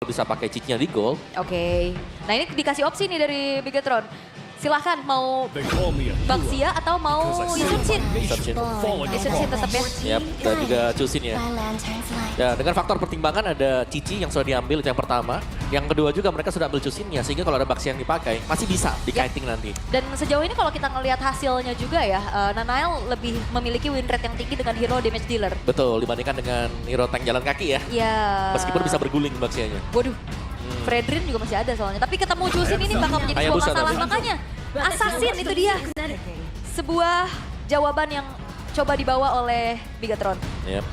bisa pakai cheatnya di gold. Oke. Nah ini dikasih opsi nih dari Bigetron. Silahkan mau Baxia atau mau Yisunshin. Yisunshin tetap ya. Yap, dan juga Chusin ya. Ya, dengan faktor pertimbangan ada Cici yang sudah diambil itu yang pertama. Yang kedua juga mereka sudah ambil Chusinnya sehingga kalau ada Baxia yang dipakai masih bisa di kiting nanti. Dan sejauh ini kalau kita ngelihat hasilnya juga ya, Nanael lebih memiliki win rate yang tinggi dengan hero damage dealer. Betul, dibandingkan dengan hero tank jalan kaki ya. Ya. Meskipun bisa berguling Baxianya. Waduh. Fredrin juga masih ada soalnya. Tapi ketemu Chusin ini bakal menjadi sebuah masalah. Makanya Assassin itu dia. Sebuah jawaban yang coba dibawa oleh Bigetron. Yep.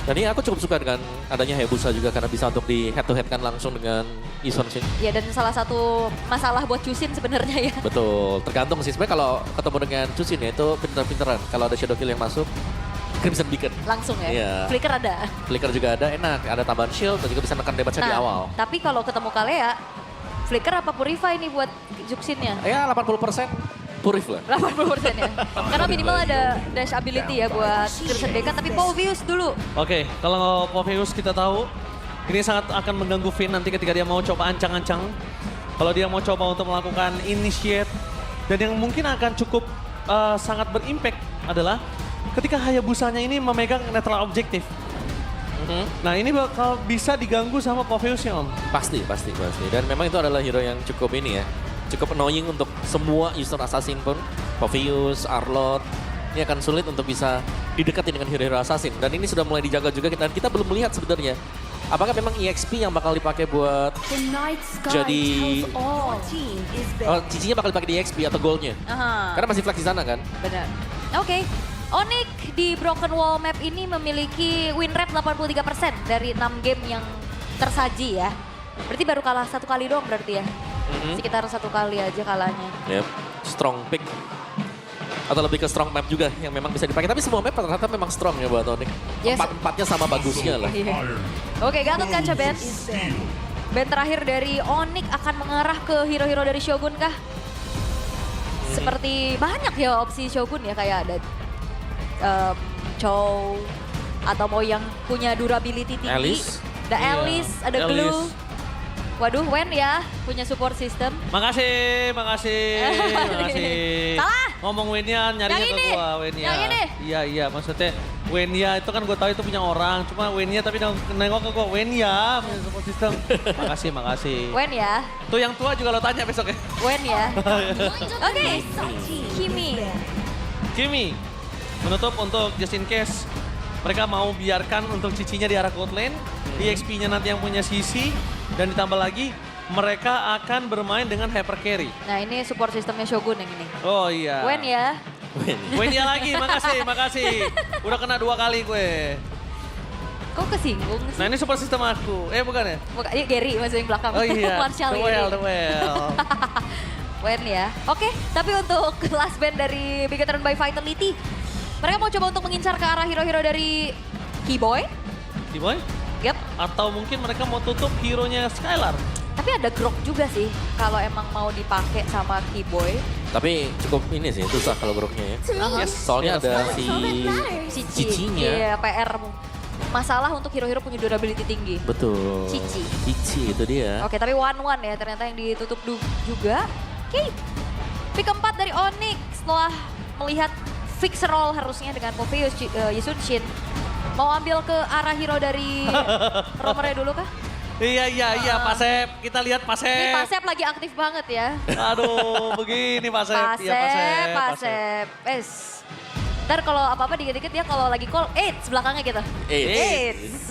Dan ini aku cukup suka dengan adanya Hayabusa juga karena bisa untuk di head to head kan langsung dengan Yisunshin. Ya dan salah satu masalah buat Chusin sebenarnya ya. Betul, tergantung sih sebenarnya kalau ketemu dengan Chusin ya itu pinter-pinteran. Kalau ada Shadow Kill yang masuk, Crimson Beacon. Langsung ya? Iya. Flicker ada? Flicker juga ada, enak. Ada tambahan shield dan juga bisa nekan damage di awal. Tapi kalau ketemu Kalea, Flicker apa Purify nih buat Juxinnya? Ya 80% Purif lah. 80% ya? Karena minimal ada dash ability ya buat Crimson Beacon, tapi Povius dulu. Oke, kalau Povius kita tahu, ini sangat akan mengganggu Finn nanti ketika dia mau coba ancang-ancang. Kalau dia mau coba untuk melakukan initiate, dan yang mungkin akan cukup sangat berimpact adalah ketika Hayabusanya ini memegang netral objektif. Nah ini bakal bisa diganggu sama Poviusnya Om. Pasti. Dan memang itu adalah hero yang cukup ini ya. Cukup annoying untuk semua user assassin pun. Povius, Arlott. Ini akan sulit untuk bisa didekati dengan hero-hero assassin. Dan ini sudah mulai dijaga juga dan kita belum melihat sebenarnya. Apakah memang EXP yang bakal dipakai buat jadi... Cicinya bakal dipakai di EXP atau goldnya. Karena masih flex di sana kan. Benar. Oke. Onyx di Broken Wall map ini memiliki win rate 83% dari 6 game yang tersaji ya. Berarti baru kalah 1 kali doang berarti ya. Sekitar 1 kali aja kalahnya. Yep. Strong pick. Atau lebih ke strong map juga yang memang bisa dipakai. Tapi semua map ternyata memang strong ya buat Onyx. Yes. Empat-empatnya sama bagusnya lah. Oke, Gatot Kaca band. Band terakhir dari Onyx akan mengarah ke hero-hero dari Shogun kah? Seperti banyak ya opsi Shogun ya, kayak ada Chow atau mau yang punya durability tinggi. Alice. Ada Alice, ada Glue. Waduh, Wen ya punya support system. Makasih. Salah. Ngomong Wenya nyarinya Yang ke ini. gua, Wenya. Yang ini. Iya, maksudnya Wenya itu kan gue tahu itu punya orang. Cuma Wenya tapi nengok ke gua, Wenya punya support system. Makasih. Wen ya. Tuh yang tua juga lo tanya besok ya. Wen ya. Oke. Kimi, menutup untuk just in case mereka mau biarkan untuk cicinya di arah gold lane, di XP-nya nanti yang punya CC, dan ditambah lagi mereka akan bermain dengan hyper carry. Nah ini support sistemnya Shogun yang ini. Oh iya. Wen ya. Wenya lagi, makasih. Udah kena 2 kali gue. Kok kesinggung sih? Nah ini support system aku, bukan ya? Bukan, ini Gary maksudnya yang belakang. Oh iya, Marshall the well. Wen ya. Oke, tapi untuk last band dari Bigetron by Vitality, mereka mau coba untuk mengincar ke arah hero-hero dari Keyboy. Keyboy? Yep. Atau mungkin mereka mau tutup hero-nya Skylar. Tapi ada Grok juga sih, kalau emang mau dipakai sama Keyboy. Tapi cukup ini sih, susah kalau groknya ya. Yes. Soalnya ada si Cicinya. Iya, PR. Masalah untuk hero-hero punya durability tinggi. Betul. Cici itu dia. Oke, tapi 1-1 ya ternyata yang ditutup juga. Oke. Pick keempat dari Onyx setelah melihat fix roll harusnya dengan Povius, Yisunshin. Mau ambil ke arah hero dari Romernya dulu kah? Iya, Pasep. Kita lihat Pasep. Ini Pasep lagi aktif banget ya. Aduh, begini Pasep. Pasep. Ntar kalau apa-apa dikit-dikit dia kalau lagi call, belakangnya gitu. Eits.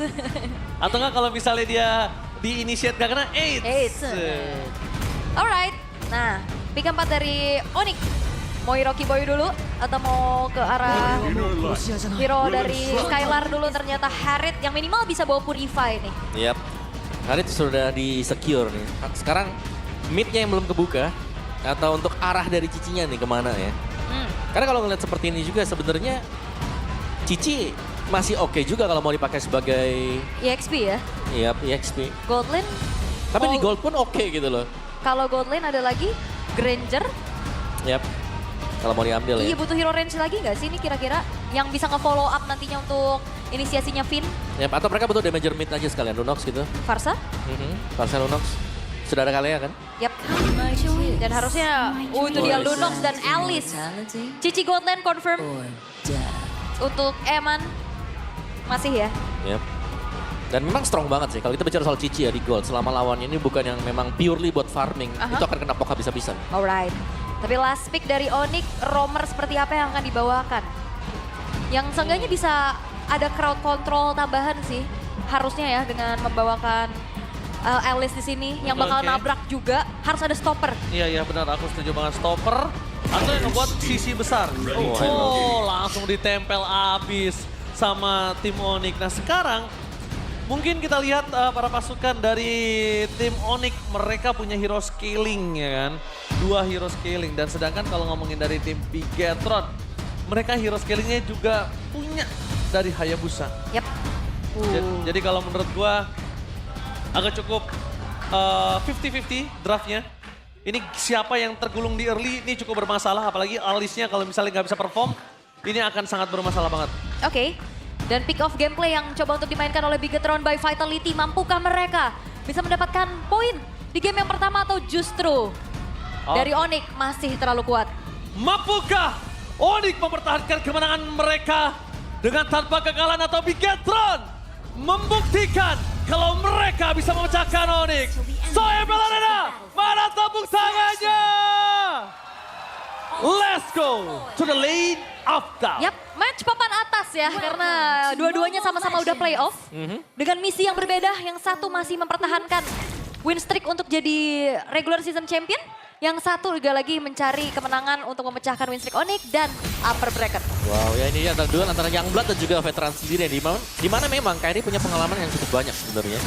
Atau enggak kalau misalnya dia di-initiate gak kena, Alright, nah pick keempat dari Onyx. Mau hero Keyboy dulu atau mau ke arah hero dari Skylar dulu, ternyata Harith yang minimal bisa bawa Purify nih. Yap, Harith sudah di-secure nih. Sekarang mid-nya yang belum kebuka atau untuk arah dari Cicinya nih kemana ya. Karena kalau ngeliat seperti ini juga sebenarnya Cici masih oke juga kalau mau dipakai sebagai EXP ya? Iya, EXP. Gold lane. Tapi di gold pun oke gitu loh. Kalau gold lane ada lagi Granger. Yap. Kalau mau diambil ya. Iya, butuh hero range lagi nggak sih ini kira-kira yang bisa nge-follow up nantinya untuk inisiasinya Finn, Ya, atau mereka butuh damager mid aja sekalian, Lunox gitu. Varsa. Parcel Lunox. Sudah ada Kalea kan? Yap. Dan harusnya, itu dia Lunox dan Alice. Cici Goldland confirm untuk Eman. Masih ya. Yep. Dan memang strong banget sih. Kalau kita bicara soal Cici ya di Gold, selama lawannya ini bukan yang memang purely buat farming, itu akan kena pok habis-habisan. Alright. Tapi last pick dari Onyx, roamer seperti apa yang akan dibawakan? Yang seenggaknya bisa ada crowd control tambahan sih. Harusnya ya dengan membawakan Alice di sini yang bakal Oke. nabrak juga, harus ada stopper. Iya benar, aku setuju banget. Stopper atau yang ngebuat sisi besar. Oh, langsung ditempel abis sama tim Onyx. Nah sekarang mungkin kita lihat para pasukan dari tim Onyx, mereka punya hero scaling ya kan. 2 hero scaling, dan sedangkan kalau ngomongin dari tim Bigetron, mereka hero scalingnya juga punya dari Hayabusa. Yap. Jadi kalau menurut gua agak cukup 50-50 draftnya. Ini siapa yang tergulung di early ini cukup bermasalah, apalagi Alice-nya kalau misalnya nggak bisa perform, ini akan sangat bermasalah banget. Oke. Dan pick off gameplay yang coba untuk dimainkan oleh Bigetron by Vitality, mampukah mereka bisa mendapatkan poin di game yang pertama atau justru dari Onyx masih terlalu kuat? Mampukah Onyx mempertahankan kemenangan mereka dengan tanpa kekalahan, atau Bigetron membuktikan kalau mereka bisa memecahkan Onyx? Soe Belarena, mana tepuk tangannya? Let's go to the lane of down. Yap, match papan atas ya, karena dua-duanya sama-sama udah playoff. Dengan misi yang berbeda, yang satu masih mempertahankan win streak untuk jadi regular season champion. Yang satu juga lagi mencari kemenangan untuk memecahkan win streak Onyx dan upper bracket. Wow, ya ini antara duel antara Youngblood dan juga veteran sendiri yang di mana memang KD punya pengalaman yang cukup banyak sebenarnya.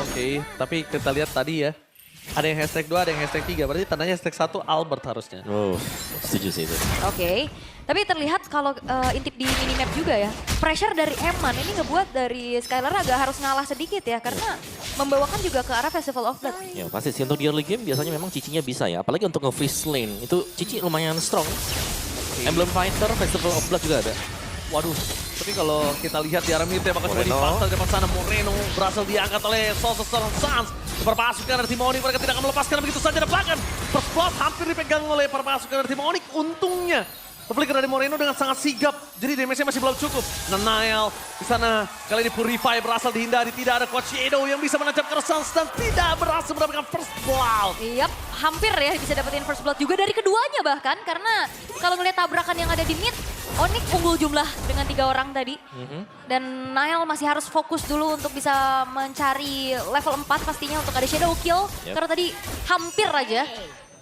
Oke, tapi kita lihat tadi ya, ada yang hashtag 2, ada yang hashtag 3, berarti tandanya hashtag 1 Albert harusnya. Oh, setuju sih itu. Oke, tapi terlihat kalau intip di minimap juga ya, pressure dari Eman ini ngebuat dari Skylar agak harus ngalah sedikit ya, karena membawakan juga ke arah Festival of Blood. Ya pasti sih untuk di early game biasanya memang Cicinya bisa ya. Apalagi untuk nge-freeze lane, itu Cici lumayan strong. Emblem Fighter, Festival of Blood juga ada. Waduh, tapi kalau kita lihat di arah mid bakal coba Moreno. dipasang depan sana. Moreno berhasil diangkat oleh Sorcerer Suns. Perpasukan dari tim Onyx, mereka tidak akan melepaskan begitu saja. Dan bahkan first blood hampir dipegang oleh perpasukan dari tim Onyx. Untungnya flicker dari Moreno dengan sangat sigap, jadi damage-nya masih belum cukup. Nanael di sana, kali ini Purify berhasil dihindari. Tidak ada Coach Shadow yang bisa menancap Suns dan tidak berhasil mendapatkan first blood. Yap, hampir ya bisa dapetin first blood juga dari keduanya bahkan, karena kalau ngeliat tabrakan yang ada di mid, Onyx unggul jumlah dengan 3 orang tadi. Dan Nael masih harus fokus dulu untuk bisa mencari level 4 pastinya untuk ada shadow kill. Karena tadi hampir aja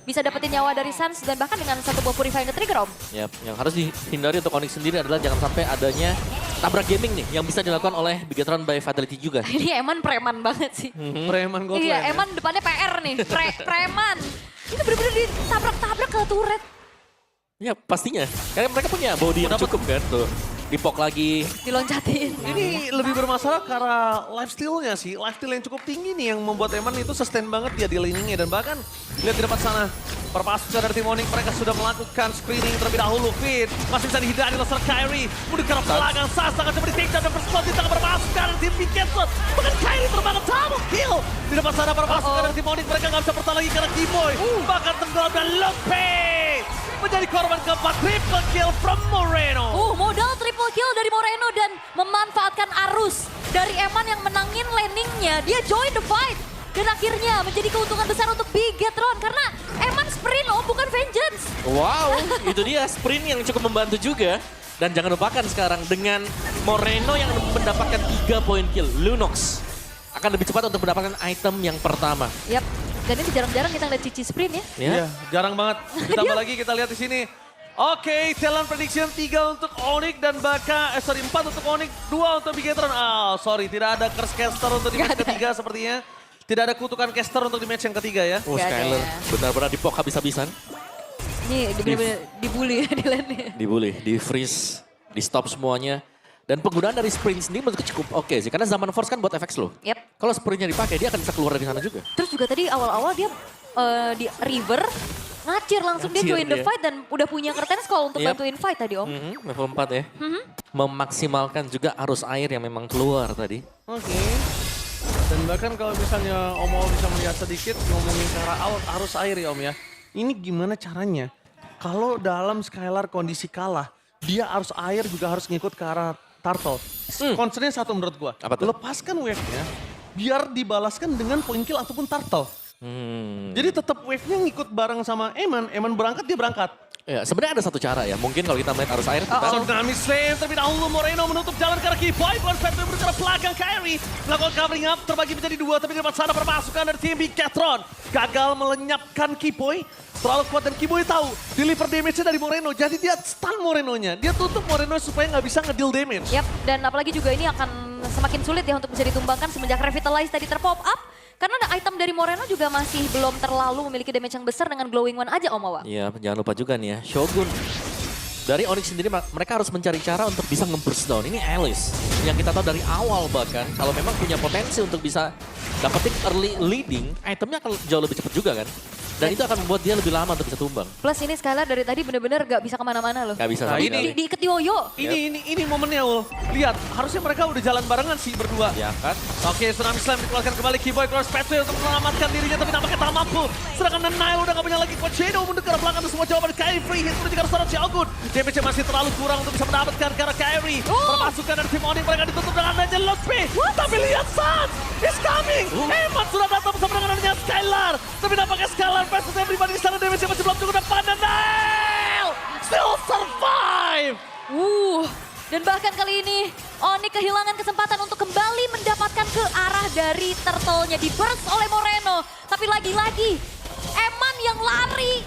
bisa dapetin nyawa dari Suns dan bahkan dengan satu buah Purify yang ke-trigger Om. Yap, yang harus dihindari untuk Onyx sendiri adalah jangan sampai adanya tabrak gaming nih yang bisa dilakukan oleh Bigetron by Vitality juga. Ini Eman preman banget sih. Preman Goldland. Iya, Eman depannya PR nih, preman. Itu bener-bener ditabrak-tabrak ke turret. Ya pastinya, karena mereka punya body yang cukup kan tuh. Dipok lagi. Diloncatin. Ini lebih bermasalah karena lifesteal-nya sih. Lifesteal yang cukup tinggi nih yang membuat Eman itu sustain banget dia di laningnya. Dan bahkan lihat di depan sana, perpasukan dari tim Onyx mereka sudah melakukan screening terlebih dahulu. Fit masih bisa dihindari oleh Kyrie. Mudik ke arah belakang, Sasa akan coba di-take down dan first blood di tangan perpasukan dari tim Bigetron. Bahkan Kyrie terbangun double kill. Di depan sana perpasukan dari tim Onyx mereka nggak bisa bertahan lagi karena Kimoy. Bahkan tenggelam dan Lupe menjadi korban keempat. Triple kill from Moreno. Modal triple kill dari Moreno dan memanfaatkan arus dari Eman yang menangin landingnya. Dia join the fight. Dan akhirnya menjadi keuntungan besar untuk Bigetron karena Eman sprint bukan vengeance. Wow, itu dia sprint yang cukup membantu juga. Dan jangan lupakan sekarang dengan Moreno yang mendapatkan 3 poin kill, Lunox akan lebih cepat untuk mendapatkan item yang pertama. Yap. Dan ini jarang-jarang kita lihat Cici sprint ya. Iya, jarang banget. Ditambah lagi kita lihat di sini. Oke, talent prediction 3 untuk Onyx dan bahkan 4 untuk Onyx, 2 untuk Bigetron. Sorry, tidak ada curse caster untuk di match ketiga sepertinya. Tidak ada kutukan caster untuk di match yang ketiga ya. Oh, Gak ada Skylar ya. benar-benar dipok habis-habisan. Ini bener-bener dibully ya di lane-nya. Dibully, di freeze, di stop semuanya. Dan penggunaan dari sprint sendiri menurutku cukup oke sih. Karena zaman force kan buat efek slow. Yap. Kalau sprintnya dipakai, dia akan bisa keluar dari sana juga. Terus juga tadi awal-awal dia di river ngacir langsung dia Ngacir join the dia. fight dan udah punya curtain call untuk Yep. bantuin fight tadi Om. Level 4 ya. Memaksimalkan juga arus air yang memang keluar tadi. Oke. Dan bahkan kalau misalnya Om mau bisa melihat sedikit ngomongin ke arah arus air ya Om ya. Ini gimana caranya? Kalau dalam Skylar kondisi kalah, dia arus air juga harus ngikut ke arah Turtle. Concernnya satu menurut gua. Apa tuh? Lepaskan wave-nya, biar dibalaskan dengan point kill ataupun Turtle. Jadi tetap wave-nya ngikut bareng sama Eman. Eman berangkat, dia berangkat. Ya, sebenarnya ada satu cara ya. Mungkin kalau kita melihat arus air, kita Tsunami Slam terlebih dahulu Moreno menutup jalan ke arah Keyboy. Konsep bergerak ke arah belakang Kyrie. Melakukan covering up terbagi menjadi dua. Tapi di depan sana permasukan dari tim Bigetron. Gagal melenyapkan Keyboy. Terlalu kuat dan Keyboy tahu deliver damage-nya dari Moreno. Jadi dia stun Morenonya. Dia tutup Moreno supaya nggak bisa nge-deal damage. Yap, dan apalagi juga ini akan semakin sulit ya untuk bisa ditumbangkan semenjak Revitalize tadi terpop up. Karena item dari Moreno juga masih belum terlalu memiliki damage yang besar dengan Glowing One aja Om Awa. Iya, jangan lupa juga nih ya, Shogun. Dari Onyx sendiri mereka harus mencari cara untuk bisa nge-burst down. Ini Alice yang kita tahu dari awal bahkan kalau memang punya potensi untuk bisa dapetin early leading, itemnya akan jauh lebih cepat juga kan. Dan itu akan membuat dia lebih lama untuk bisa tumbang. Plus ini Skylar dari tadi bener-bener gak bisa kemana-mana loh. Gak bisa Nah, sama ini- sekali. Diikat yoyo. Ini momennya Ul. Lihat, harusnya mereka udah jalan barengan sih berdua. Ya kan? Oke, Tsunami Slam dikeluarkan kembali Keyboy cross pathway untuk menyelamatkan dirinya tapi nampaknya tak mampu. Sedangkan Nile udah gak punya lagi Coach Shadow mundur ke arah belakang untuk semua jawaban Kyrie free hit menuju ke arah seorang Xiaogun. Damage masih terlalu kurang untuk bisa mendapatkan ke arah Kyrie. Permasukan dari tim Onyx mereka ditutup dengan adanya Lotpi. Tapi lihat Sans is coming. Eman sudah datang bersama dengan adanya Skylar. Tapi nampaknya Skylar versus everybody di sana damage masih belum cukup depan dan Nile still survive. Dan bahkan kali ini Onyx kehilangan kesempatan untuk kembali mendapatkan ke arah dari turtle-nya. Di-burst oleh Moreno. Tapi lagi-lagi Eman yang lari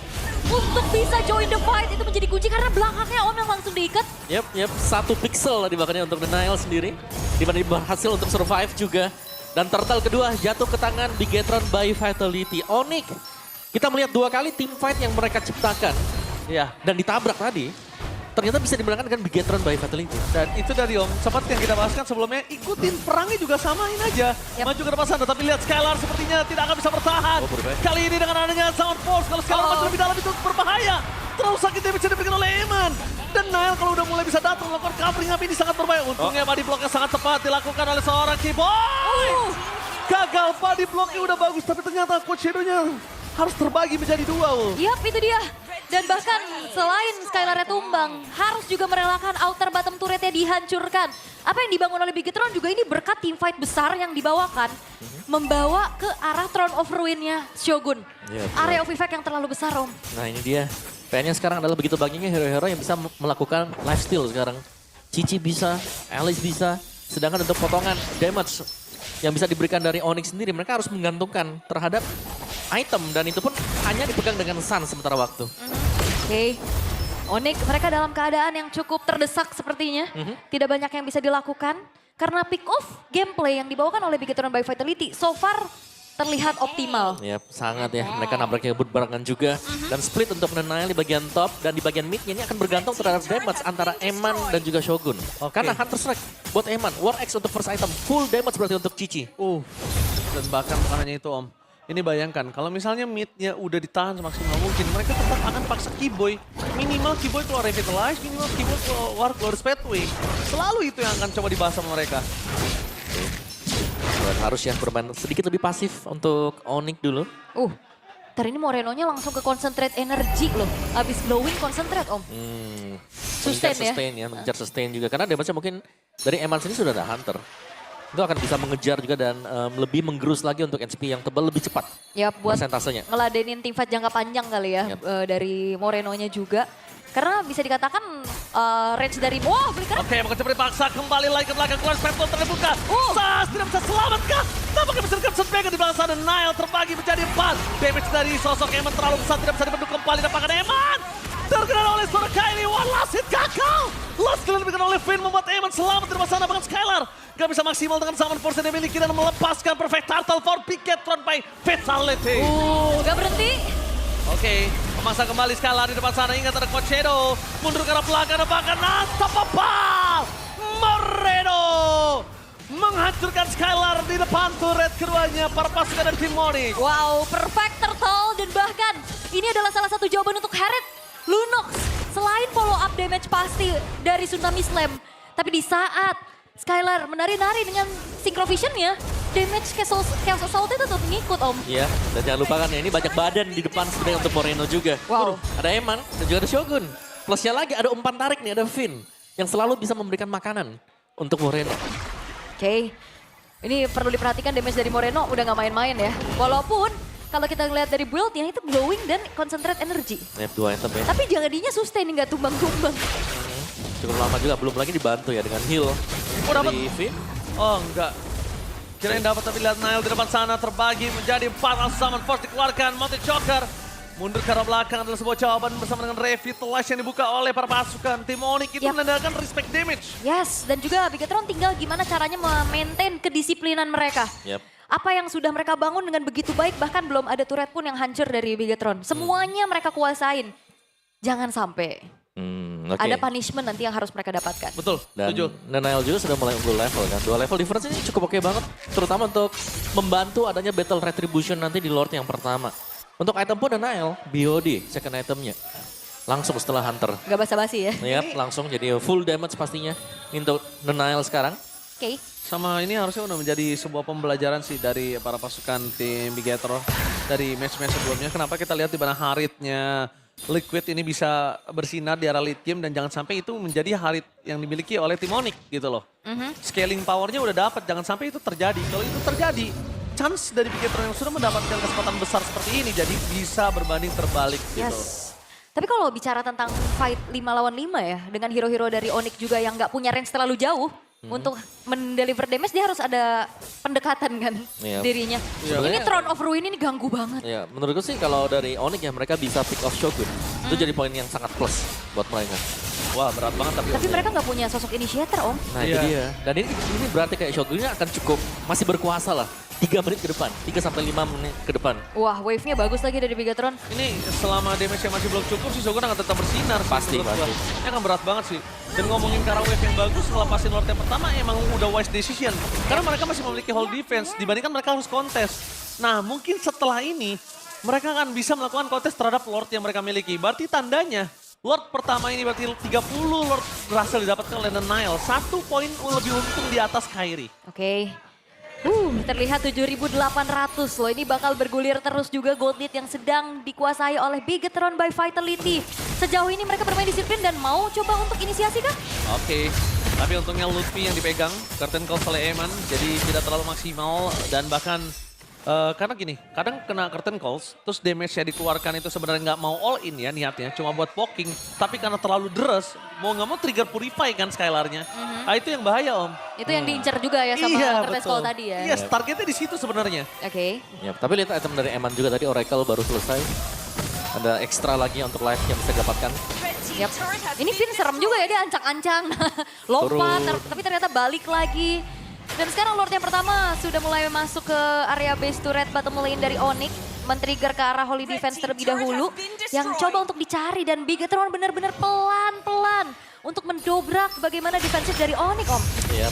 untuk bisa join the fight itu menjadi kunci karena belakangnya Om yang langsung diikat. Yap, 1 pixel tadi bahkannya untuk Nile sendiri. Dimana dia berhasil untuk survive juga. Dan turtle kedua jatuh ke tangan Bigetron by Vitality. Onyx, kita melihat 2 kali team fight yang mereka ciptakan. Ya, Dan ditabrak tadi, ternyata bisa dimenangkan dengan Bigetron by Vitality. dan itu dari Om, seperti yang kita bahaskan sebelumnya, ikutin perangnya juga samain aja. Yap. Maju ke depan sana, tapi lihat Skylar sepertinya tidak akan bisa bertahan. Oh, berbahaya. Kali ini dengan adanya Sound Force, kalau Skylar maju lebih dalam itu berbahaya. Terlalu sakit damage yang diberikan oleh Eman. Dan Nile kalau udah mulai bisa datang melakukan covering up ini sangat berbahaya. Untungnya body blocknya sangat tepat dilakukan oleh seorang Keyboy. Gagal body blocknya udah bagus, tapi ternyata Coach Shadow-nya harus terbagi menjadi 2. Yap, itu dia. Dan bahkan selain Skylar tumbang, harus juga merelakan outer bottom turretnya dihancurkan. Apa yang dibangun oleh Bigetron juga ini berkat team fight besar yang dibawakan. Membawa ke arah Throne of Ruin-nya Shogun. Iya, betul. Area of effect yang terlalu besar, Om. Nah ini dia. PN-nya sekarang adalah begitu banyaknya hero-hero yang bisa melakukan lifesteal sekarang. Cici bisa, Alice bisa. Sedangkan untuk potongan damage yang bisa diberikan dari Onyx sendiri, mereka harus menggantungkan terhadap item. Dan itu pun hanya dipegang dengan Sun sementara waktu. Oke. Onyx mereka dalam keadaan yang cukup terdesak sepertinya. Tidak banyak yang bisa dilakukan. Karena pick off gameplay yang dibawakan oleh Bigetron by Vitality so far terlihat optimal. Yap, sangat ya. Mereka nabraknya berbarengan juga. Dan split untuk Nile di bagian top dan di bagian midnya ini akan bergantung terhadap damage antara Eman dan juga Shogun. Karena Hunter Strike buat Eman, War X untuk first item, full damage berarti untuk Cici. Dan bahkan bukan hanya itu Om. Ini bayangkan, kalau misalnya mid-nya udah ditahan semaksimal mungkin, mereka tetap akan paksa Keyboy. Minimal Keyboy keluar Revitalize, minimal Keyboy keluar Pathway. Selalu itu yang akan coba dibahas sama mereka. Dan harus ya bermain sedikit lebih pasif untuk Onyx dulu. Ntar ini Morenonya langsung ke concentrate energy loh. Abis glowing concentrate, Om. Sustain ya? Sustain ya, mengejar sustain juga. Karena damage-nya mungkin dari Eman sini sudah ada Hunter. Itu akan bisa mengejar juga dan lebih menggerus lagi untuk HP yang tebal lebih cepat. Ya buat Persentasenya. ngeladenin tim fight jangka panjang kali ya. Yap. Dari Morenonya juga. Karena bisa dikatakan range dari... Wah, Flicker. Oke, mau coba dipaksa kembali lagi ke belakang. Keluar Spectrum terbuka. Sas tidak bisa selamatkan. Tampaknya bisa Captain Mega di belakang sana. Nile terbagi menjadi 4. Damage dari sosok Eman terlalu besar. Tidak bisa dibendung kembali. Dapatkan Eman. Terkena oleh seorang Kylie. One last hit gagal. Last kill diberikan oleh Finn membuat Eman selamat di belakang sana. Bahkan Skylar gak bisa maksimal dengan Summon Force yang dimiliki dan melepaskan perfect turtle for Bigetron by Vitality. Gak berhenti. Oke, memasang kembali Skylar di depan sana. Ingat ada Coach Shadow. Mundur ke arah belakang, bahkan Unstoppable. Moreno menghancurkan Skylar di depan turret keduanya para pasukan dari tim Onyx. Wow, perfect turtle dan bahkan ini adalah salah satu jawaban untuk Herald. Lunox, selain follow up damage pasti dari Tsunami Slam. Tapi di saat Skylar menari-nari dengan Synchro Vision-nya, damage Chaos Assault-nya tetap ngikut Om. Iya, dan jangan lupa kan ya, ini banyak badan di depan sebenarnya untuk Moreno juga. Wow. Ada Eman dan juga ada Shogun. Plusnya lagi ada umpan tarik nih, ada Finn. Yang selalu bisa memberikan makanan untuk Moreno. Oke, ini perlu diperhatikan damage dari Moreno udah gak main-main ya. Walaupun kalau kita ngeliat dari build-nya itu glowing dan concentrate energy. Yep, 2 item ya. Tapi jadinya sustain nggak tumbang-tumbang. Cukup lama juga, belum lagi dibantu ya dengan heal dari Finn. Oh enggak. Kirain dapat tapi lihat Nile di depan sana terbagi menjadi 4 summon force dikeluarkan. Mountain Choker mundur ke arah belakang adalah sebuah jawaban bersama dengan Revitalize yang dibuka oleh para pasukan tim Onyx itu menandakan respect damage. Yes, dan juga Bigetron tinggal gimana caranya memaintain kedisiplinan mereka. Yep. Apa yang sudah mereka bangun dengan begitu baik, bahkan belum ada turret pun yang hancur dari Bigetron. Semuanya mereka kuasain. Jangan sampai ada punishment nanti yang harus mereka dapatkan. Betul, Dan setuju. Nile juga sudah mulai unggul level kan. 2 level difference ini cukup oke banget. Terutama untuk membantu adanya Battle Retribution nanti di Lord yang pertama. Untuk item pun ada Nile, BOD second itemnya. Langsung setelah Hunter. Gak basa-basi ya. Yap, langsung jadi full damage pastinya untuk Nile sekarang. Oke. Sama ini harusnya udah menjadi sebuah pembelajaran sih dari para pasukan tim Bigetron dari match-match sebelumnya. Kenapa kita lihat di mana Haritnya Liquid ini bisa bersinar di area late game dan jangan sampai itu menjadi Harit yang dimiliki oleh tim Onyx gitu loh. Scaling powernya udah dapat, jangan sampai itu terjadi. Kalau itu terjadi, chance dari Bigetron yang sudah mendapatkan kesempatan besar seperti ini jadi bisa berbanding terbalik gitu. Yes. Tapi kalau bicara tentang fight 5 lawan 5 ya, dengan hero-hero dari Onyx juga yang nggak punya range terlalu jauh, untuk mendeliver damage dia harus ada pendekatan kan dirinya. Ini Throne of Ruin ini ganggu banget. Ya, menurutku sih kalau dari Onyx ya mereka bisa pick off Shogun. Itu jadi poin yang sangat plus buat mereka. Wah berat banget Tapi mereka nggak punya sosok initiator Om. Nah itu dia. Dan ini berarti kayak Shogunnya akan cukup masih berkuasa lah. 3 menit ke depan, 3 sampai 5 menit ke depan. Wah, wave-nya bagus lagi dari Bigetron. Ini selama damage yang masih belum cukup sih Shogun akan tetap bersinar sih. Pasti. Ini akan berat banget sih. Dan ngomongin ke arah wave yang bagus, ngelepasin Lord yang pertama emang udah wise decision. Karena mereka masih memiliki hold defense, dibandingkan mereka harus kontes. Nah mungkin setelah ini, mereka akan bisa melakukan kontes terhadap Lord yang mereka miliki. Berarti tandanya, Lord pertama ini berarti 30 Lord berhasil didapatkan oleh Nile. 1 poin lebih untung di atas Kairi. Oke. Terlihat 7.800 loh. Ini bakal bergulir terus juga gold lead yang sedang dikuasai oleh Bigetron by Vitality. Sejauh ini mereka bermain disiplin dan mau coba untuk inisiasi kah? Oke. Tapi untungnya Lutfi yang dipegang, Curtain Calls oleh Eman, jadi tidak terlalu maksimal dan bahkan karena gini, kadang kena Curtain Calls, terus damage yang dikeluarkan itu sebenarnya nggak mau all in ya niatnya, cuma buat poking, tapi karena terlalu deres, mau nggak mau trigger Purify kan Skylarnya. Nah itu yang bahaya Om. Itu yang diincar juga ya sama Curtain Call tadi ya? Iya, targetnya di situ sebenarnya. Oke. Ya, tapi lihat item dari Eman juga tadi, Oracle baru selesai. Ada ekstra lagi untuk life yang bisa didapatkan. Yap. Ini Finn serem juga ya, dia ancang-ancang. Lompat, tapi ternyata balik lagi. Dan sekarang Lord yang pertama sudah mulai masuk ke area base turret bottom lane dari Onyx. Men-trigger ke arah Holy Defense terlebih dahulu. Yang coba untuk dicari dan Bigetron benar-benar pelan-pelan untuk mendobrak bagaimana defensif dari Onyx Om. Iya.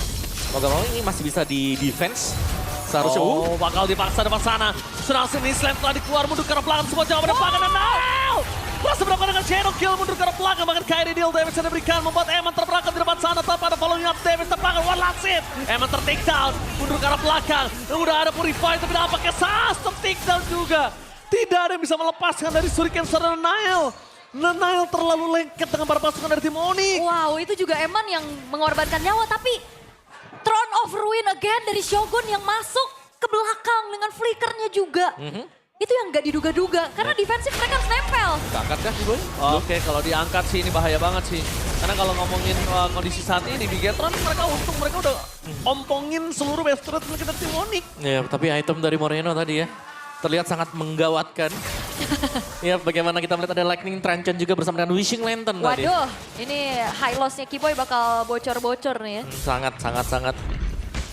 Mau ini masih bisa di defense. Seharusnya bakal dipaksa depan sana. Tsunami Slam telah dikeluar mundur ke arah belakang. Semua jawaban depan dan now! Berhasil melakukan dengan Shadow Kill mundur ke arah belakang. Bahkan Kairi deal damage yang diberikan membuat Eman terperangkap di depan sana. Tanpa ada following up damage terbelakang. One last hit. Eman ter-take down. Mundur ke arah belakang. Udah ada Purify tapi nampaknya Sas ter-take down juga. Tidak ada yang bisa melepaskan dari Shuriken Sword dan Nile. Nile terlalu lengket dengan para pasukan dari tim Onyx. Wow, itu juga Eman yang mengorbankan nyawa. Tapi Throne of Ruin again dari Shogun yang masuk ke belakang dengan flickernya juga. Itu yang gak diduga-duga, karena defensif mereka harus nempel. Angkat kah Boy? Oke, kalau diangkat sih ini bahaya banget sih. Karena kalau ngomongin kondisi saat ini, Bigetron mereka untung mereka udah ompongin seluruh base turret kita tim Onyx. Ya, tapi item dari Moreno tadi ya, terlihat sangat menggawatkan. Ya, bagaimana kita melihat ada Lightning Truncheon juga bersama dengan Wishing Lantern tadi. Waduh, ini high loss-nya Kiboy bakal bocor-bocor nih ya. Sangat.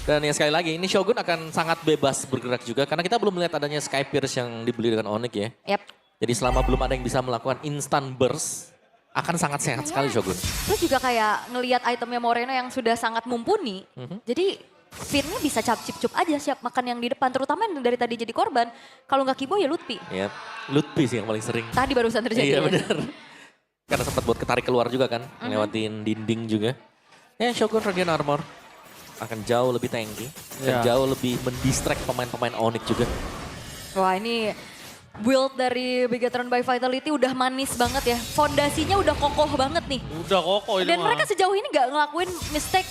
Dan ya sekali lagi, ini Shogun akan sangat bebas bergerak juga. Karena kita belum melihat adanya Sky Pierce yang dibeli dengan Onyx ya. Yap. Jadi selama belum ada yang bisa melakukan instant burst, akan sangat sehat sekali Shogun. Terus juga kayak ngelihat itemnya Moreno yang sudah sangat mumpuni. Jadi Finn-nya bisa cip-cup aja siap makan yang di depan. Terutama yang dari tadi jadi korban. Kalau nggak Kibo ya Lutfi. Ya, Lutfi sih yang paling sering. Tadi barusan terjadi. Iya ya. benar. Karena sempat buat ketarik keluar juga kan, ngelewatin dinding juga. Ya Shogun Radiant Armor akan jauh lebih tanky, dan Ya. jauh lebih mendistract pemain-pemain Onyx juga. Wah ini build dari Bigetron by Vitality udah manis banget ya. Fondasinya udah kokoh banget nih. Udah kokoh ini Dan mah. mereka sejauh ini nggak ngelakuin mistake.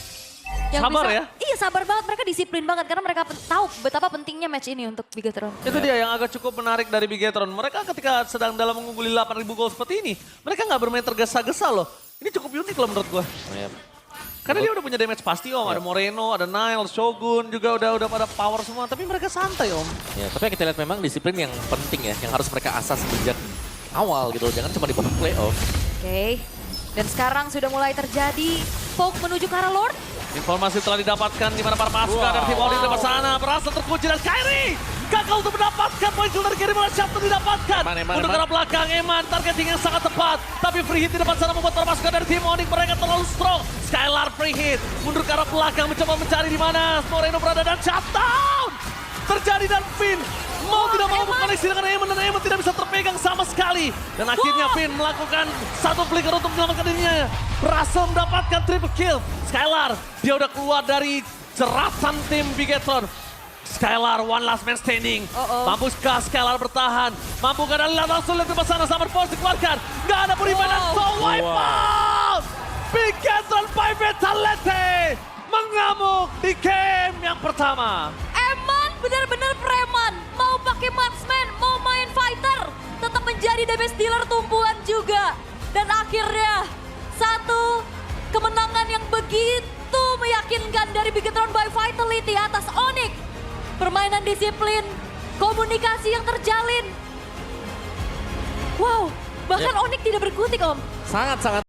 Yang Sabar bisa, ya? Iya sabar banget, mereka disiplin banget. Karena mereka tahu betapa pentingnya match ini untuk Bigetron. Itu dia yang agak cukup menarik dari Bigetron. Mereka ketika sedang dalam mengungguli 8.000 gol seperti ini, mereka nggak bermain tergesa-gesa loh. Ini cukup unik loh menurut gua. Ya, Karena dia udah punya damage pasti om, ada Moreno, ada Nile, Shogun juga udah pada power semua. Tapi mereka santai om. ya, tapi yang kita lihat memang disiplin yang penting ya, yang harus mereka asas sejak awal gitu. Jangan cuma di babak playoff. Oke. Dan sekarang sudah mulai terjadi poke menuju ke arah Lord. Informasi telah didapatkan di mana para pasukan Wow. dari tim Odin di depan sana berhasil terkunci dan Kairi gagal untuk mendapatkan poin kill dari Kairi malah Shafton didapatkan. Eman. Untuk ke arah belakang Eman targeting yang sangat tepat. Tapi free hit di depan sana membuat para pasukan dari tim Odin mereka terlalu strong. Skylar free hit mundur ke arah belakang mencoba mencari di mana Moreno berada dan shutdown. Terjadi dan Finn mau tidak mau berkoneksi dengan Eman dan Eman tidak bisa terpegang sama sekali. Dan akhirnya Finn melakukan satu flicker untuk menyelamatkan dirinya. Berhasil mendapatkan triple kill. Skylar, dia udah keluar dari jeratan tim Bigetron. Skylar one last man standing. Mampukah Skylar bertahan? Mampukah dan langsung lihat ke sana Summer Force dikeluarkan. Gak ada beriman dan so wipe out. Bigetron by Vitality mengamuk di game yang pertama. Eman benar-benar preman. Mau pakai marksman, mau main fighter. Tetap menjadi damage dealer tumpuan juga. Dan akhirnya satu kemenangan yang begitu meyakinkan dari Bigetron by Vitality atas Onyx. Permainan disiplin, komunikasi yang terjalin. Wow, bahkan Onyx tidak berkutik om. Sangat-sangat